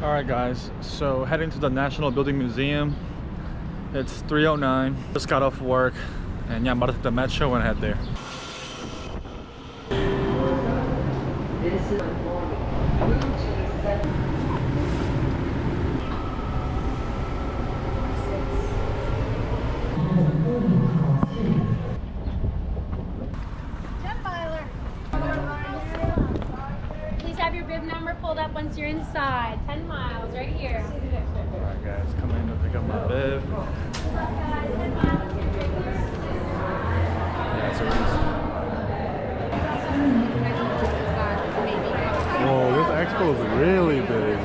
Alright guys, so heading to the National Building Museum. It's 3:09. Just got off work and yeah, I'm about to take the metro and head there. Please have your bib number pulled up once you're inside. 10 miles right here. Alright guys, coming in to pick up my bib. Yeah, it's a reason. Whoa, this expo is really big.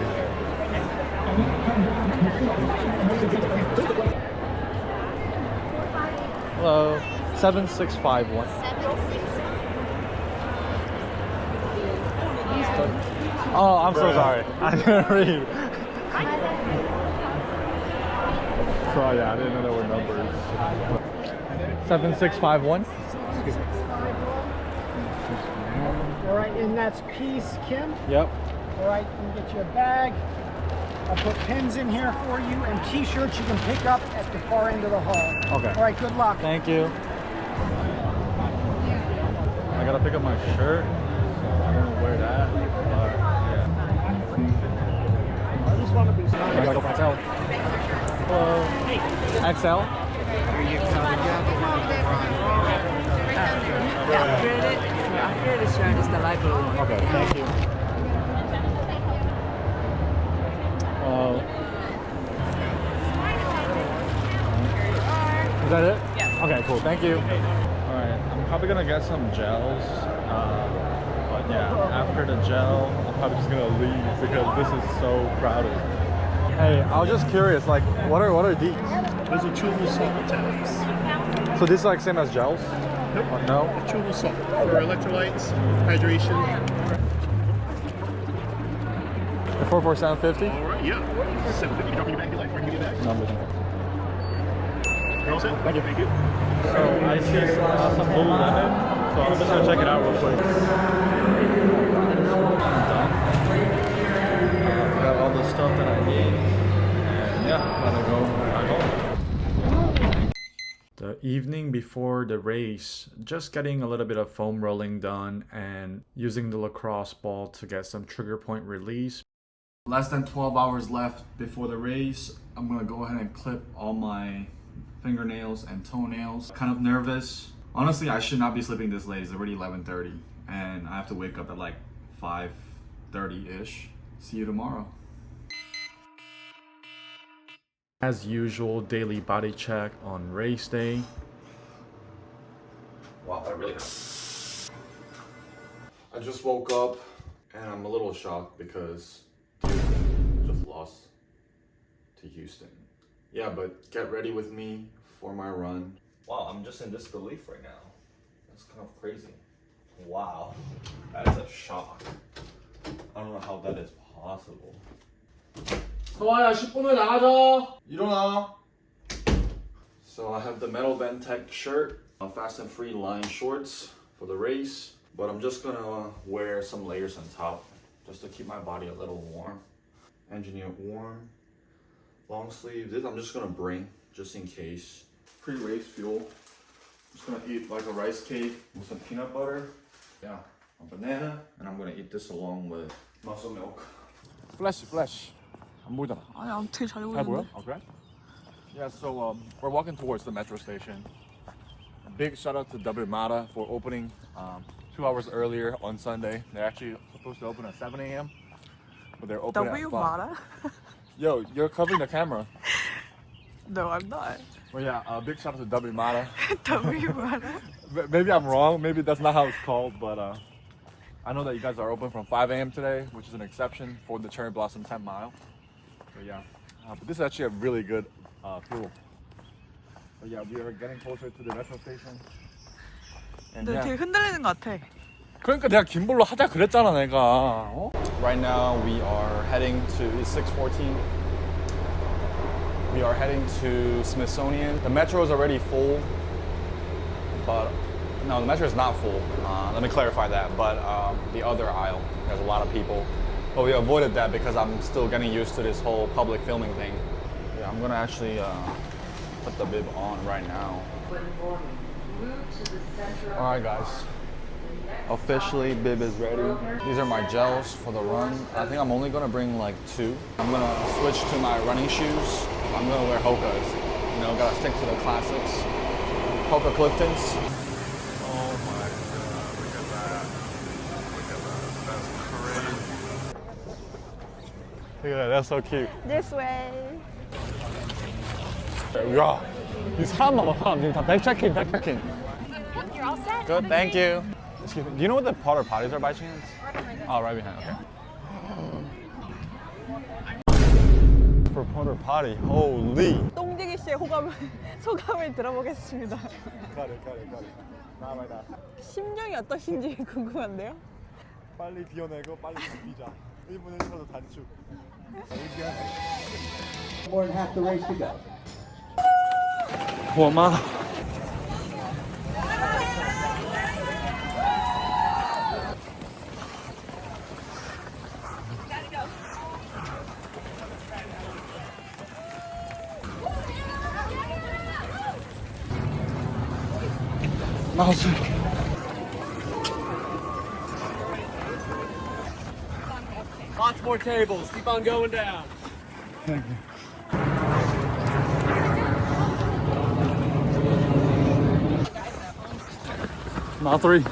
Hello, 7651. Oh, I'm so sorry. I didn't read. So yeah, I didn't know there were numbers. 7651. All right, and that's Peace, Kim. Yep. All right, let me get you a bag. I'll put pins in here for you and t-shirts you can pick up at the far end of the hall. Okay. All right, good luck. Thank you. I gotta pick up my shirt, so I don't know where that. But yeah. I just want to be I gotta go for XL. Hello. XL? Upgraded shirt is the light blue one. Okay, thank you. Is that it? Yes. Okay, cool. Thank you. Alright, I'm probably gonna get some gels. But yeah, after the gel, I'm probably just gonna leave because this is so crowded. Hey, I was just curious, like, what are these? Those are chewable salt tablets. So this is like same as gels? Nope. Or no? Chewable salt for electrolytes, hydration. The 44750? All right, yeah. 750. Drop me back. You like bring me back. Number. You're all set? Thank you. Thank you. So I see some Lululemon, so I'm just gonna check it out real quick. I'm done. Got all the stuff that I need, and yeah, I'm gonna go back home. The evening before the race, just getting a little bit of foam rolling done and using the lacrosse ball to get some trigger point release. Less than 12 hours left before the race. I'm gonna go ahead and clip all my fingernails and toenails. Kind of nervous. Honestly, I should not be sleeping this late. It's already 11:30 and I have to wake up at like 5:30-ish. See you tomorrow. As usual, daily body check on race day. Wow, that really hurt. I just woke up and I'm a little shocked because just lost to Houston. Yeah, but get ready with me for my run. Wow, I'm just in disbelief right now. That's kind of crazy. Wow, that is a shock. I don't know how that is possible. 서아야 10분 후에 나가자. 일어나. So I have the Metal Bend Tech shirt, Fast and Free line shorts for the race, but I'm just gonna wear some layers on top just to keep my body a little warm. Engineered warm. Long sleeve. This I'm just gonna bring just in case. Pre-race fuel. I'm just gonna eat like a rice cake with some peanut butter. Yeah, a banana, and I'm gonna eat this along with muscle milk. Flash. 안 보이잖아. 아니, 되게 잘 잘 보여? Okay. Yeah, so we're walking towards the metro station. A big shout out to W Mata for opening 2 hours earlier on Sunday. They're actually supposed to open at 7 a.m. But they're open W at 5. Mata? Yo, you're covering the camera. No, I'm not. Well, yeah, big shout out to W Mata. W Mata? Maybe I'm wrong. Maybe that's not how it's called, but I know that you guys are open from 5 a.m. today, which is an exception for the Cherry Blossom 10 mile. So yeah, but this is actually a really good fuel. But yeah, we are getting closer to the metro station. And 너 되게 흔들리는 것 같아. 그러니까 내가 긴볼로 하자 그랬잖아 내가. 어? Right now we are heading to, it's 6:14. We are heading to Smithsonian. The metro is already full, but no, the metro is not full. Let me clarify that. But the other aisle, there's a lot of people. But we avoided that because I'm still getting used to this whole public filming thing. Yeah, I'm gonna actually put the bib on right now. Alright guys, officially bib is ready. These are my gels for the run. I think I'm only gonna bring like 2. I'm gonna switch to my running shoes. I'm gonna wear Hoka's. You know, gotta stick to the classics. Hoka Cliftons. Oh my god, look at that. Look at that, that's crazy. Look at that, that's so cute. This way. 야, 이 사람만 봐, 사람 지금 다 백체킹. You're all set. Good, thank you. Excuse me, do you know what the porta potties are by chance? Oh, right behind, okay. For porta potty, holy. 똥디기 씨의 소감을 들어보겠습니다. 가래. 나와라. 심정이 어떠신지 궁금한데요? 빨리 비워내고 빨리 비자. 1분 1초도 단축. More than half the race to go. 고마. 마우스. Lots more tables. Keep on going down. Thank you. Mile 3.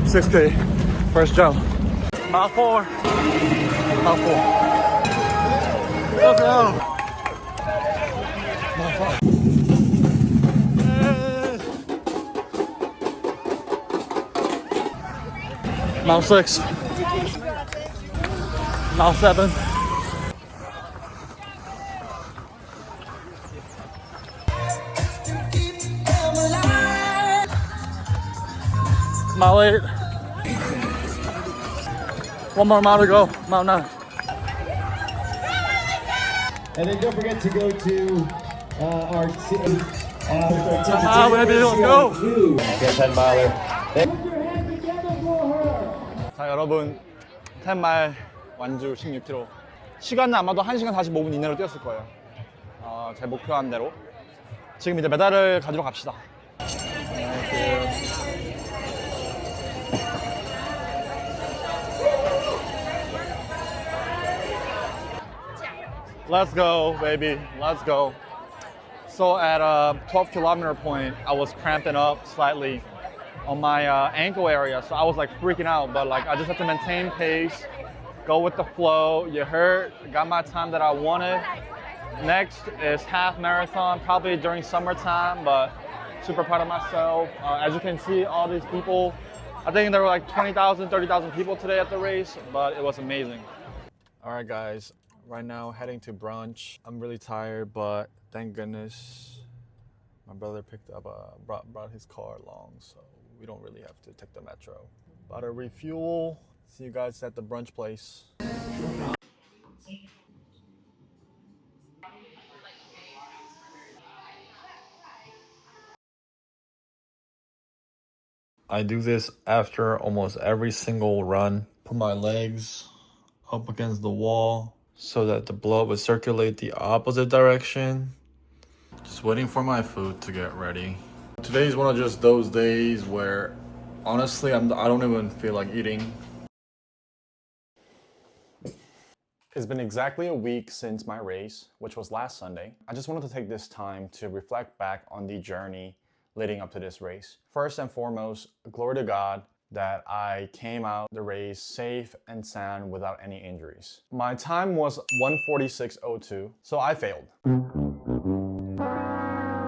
60. First jump. Mile 4. Mile 4. Let's go. Mile 5. Mile 6. Mile 7. Mile 8. One more mile to go. Mile 9. And then don't forget to go to our city. baby, let's go. 10 miler. 자 여러분 10마일 완주 16km 시간은 아마도 1시간 45분 이내로 뛰었을 거예요. 제 목표한 대로 지금 이제 메달을 가지러 갑시다. Let's go, baby. Let's go. So at a 12-kilometer point, I was cramping up slightly on my ankle area, so I was like freaking out. But like I just have to maintain pace, go with the flow. You heard, got my time that I wanted. Next is half marathon, probably during summertime, but super proud of myself. As you can see, all these people, I think there were like 20,000, 30,000 people today at the race, but it was amazing. All right, guys. Right now, heading to brunch. I'm really tired, but thank goodness my brother picked up, brought his car along, so we don't really have to take the metro. About to refuel. See you guys at the brunch place. I do this after almost every single run. Put my legs up against the wall so that the blood would circulate the opposite direction. Just waiting for my food to get ready. Today's one of just those days where honestly I don't even feel like eating. It's been exactly a week since my race, which was last Sunday. I just wanted to take this time to reflect back on the journey leading up to this race. First and foremost, glory to God that I came out the race safe and sound without any injuries. My time was 1:46:02, so I failed.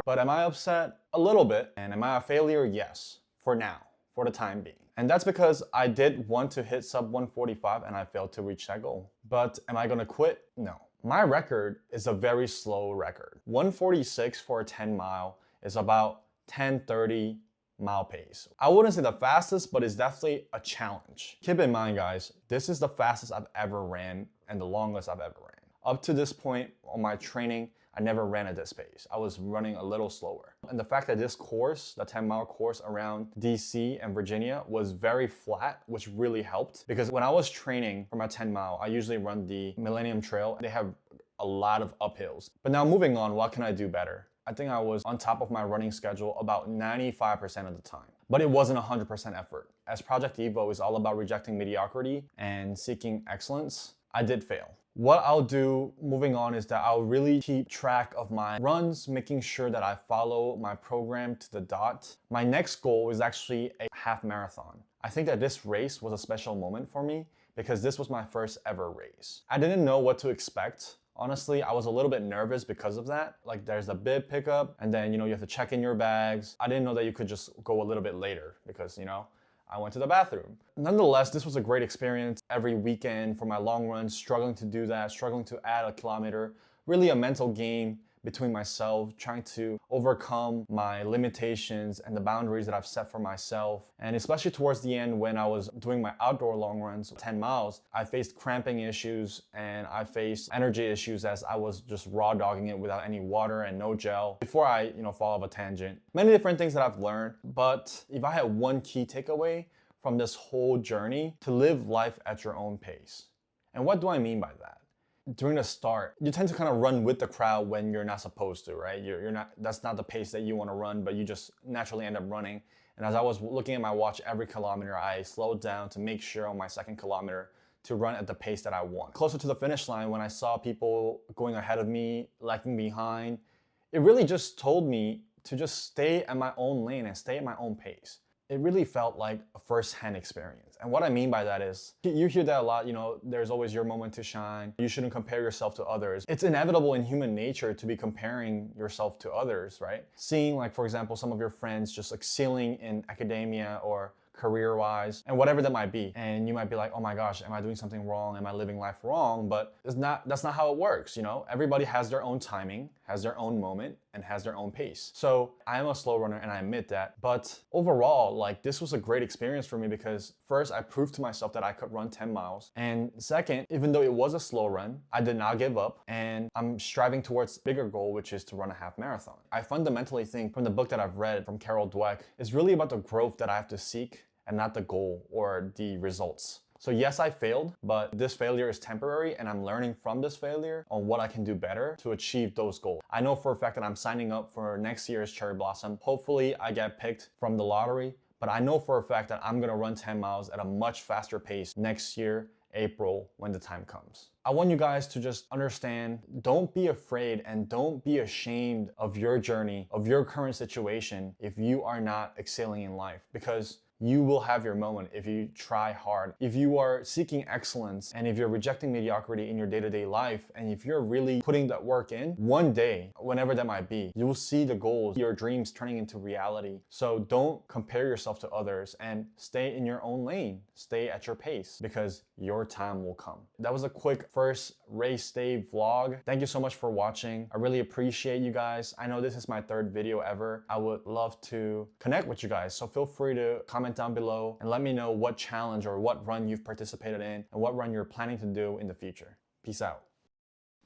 But am I upset? A little bit. And am I a failure? Yes, for now, for the time being. And that's because I did want to hit sub 145 and I failed to reach that goal. But am I gonna quit? No. My record is a very slow record. 146 for a 10 mile is about 10:30 mile pace. I wouldn't say the fastest, but it's definitely a challenge. Keep in mind, guys, this is the fastest I've ever ran and the longest I've ever ran. Up to this point on my training, I never ran at this pace. I was running a little slower. And the fact that this course, the 10-mile course around DC and Virginia, was very flat, which really helped. Because when I was training for my 10-mile, I usually run the Millennium Trail. They have a lot of uphills. But now moving on, what can I do better? I think I was on top of my running schedule about 95% of the time. But it wasn't 100% effort. As Project IVO is all about rejecting mediocrity and seeking excellence, I did fail. What I'll do moving on is that I'll really keep track of my runs, making sure that I follow my program to the dot. My next goal is actually a half marathon. I think that this race was a special moment for me because this was my first ever race. I didn't know what to expect. Honestly, I was a little bit nervous because of that. Like there's a bib pickup and then, you have to check in your bags. I didn't know that you could just go a little bit later because, I went to the bathroom. Nonetheless, this was a great experience. Every weekend for my long runs, struggling to do that, struggling to add a kilometer, really a mental game between myself, trying to overcome my limitations and the boundaries that I've set for myself. And especially towards the end when I was doing my outdoor long runs, 10 miles, I faced cramping issues and I faced energy issues as I was just raw dogging it without any water and no gel before I, fall off a tangent. Many different things that I've learned, but if I had one key takeaway from this whole journey, to live life at your own pace. And what do I mean by that? During the start, you tend to kind of run with the crowd when you're not supposed to, right? You're not, that's not the pace that you want to run, but you just naturally end up running. And as I was looking at my watch every kilometer, I slowed down to make sure on my second kilometer to run at the pace that I want. Closer to the finish line, when I saw people going ahead of me, lagging behind, it really just told me to just stay at my own lane and stay at my own pace. It really felt like a first-hand experience. And what I mean by that is, you hear that a lot, there's always your moment to shine. You shouldn't compare yourself to others. It's inevitable in human nature to be comparing yourself to others, right? Seeing like, for example, some of your friends just excelling in academia or career-wise, and whatever that might be. And you might be like, oh my gosh, am I doing something wrong? Am I living life wrong? But that's not how it works, Everybody has their own timing, has their own moment, and has their own pace. So I am a slow runner and I admit that. But overall, this was a great experience for me because first, I proved to myself that I could run 10 miles. And second, even though it was a slow run, I did not give up. And I'm striving towards a bigger goal, which is to run a half marathon. I fundamentally think from the book that I've read from Carol Dweck, it's really about the growth that I have to seek and not the goal or the results. So yes, I failed, but this failure is temporary and I'm learning from this failure on what I can do better to achieve those goals. I know for a fact that I'm signing up for next year's Cherry Blossom. Hopefully I get picked from the lottery, but I know for a fact that I'm gonna run 10 miles at a much faster pace next year, April, when the time comes. I want you guys to just understand, don't be afraid and don't be ashamed of your journey, of your current situation if you are not excelling in life, because you will have your moment if you try hard. If you are seeking excellence and if you're rejecting mediocrity in your day-to-day life, and if you're really putting that work in, one day, whenever that might be, you will see the goals, your dreams turning into reality. So don't compare yourself to others and stay in your own lane. Stay at your pace because your time will come. That was a quick first race day vlog. Thank you so much for watching. I really appreciate you guys. I know this is my third video ever. I would love to connect with you guys. So feel free to comment down below and let me know what challenge or what run you've participated in and what run you're planning to do in the future. Peace out.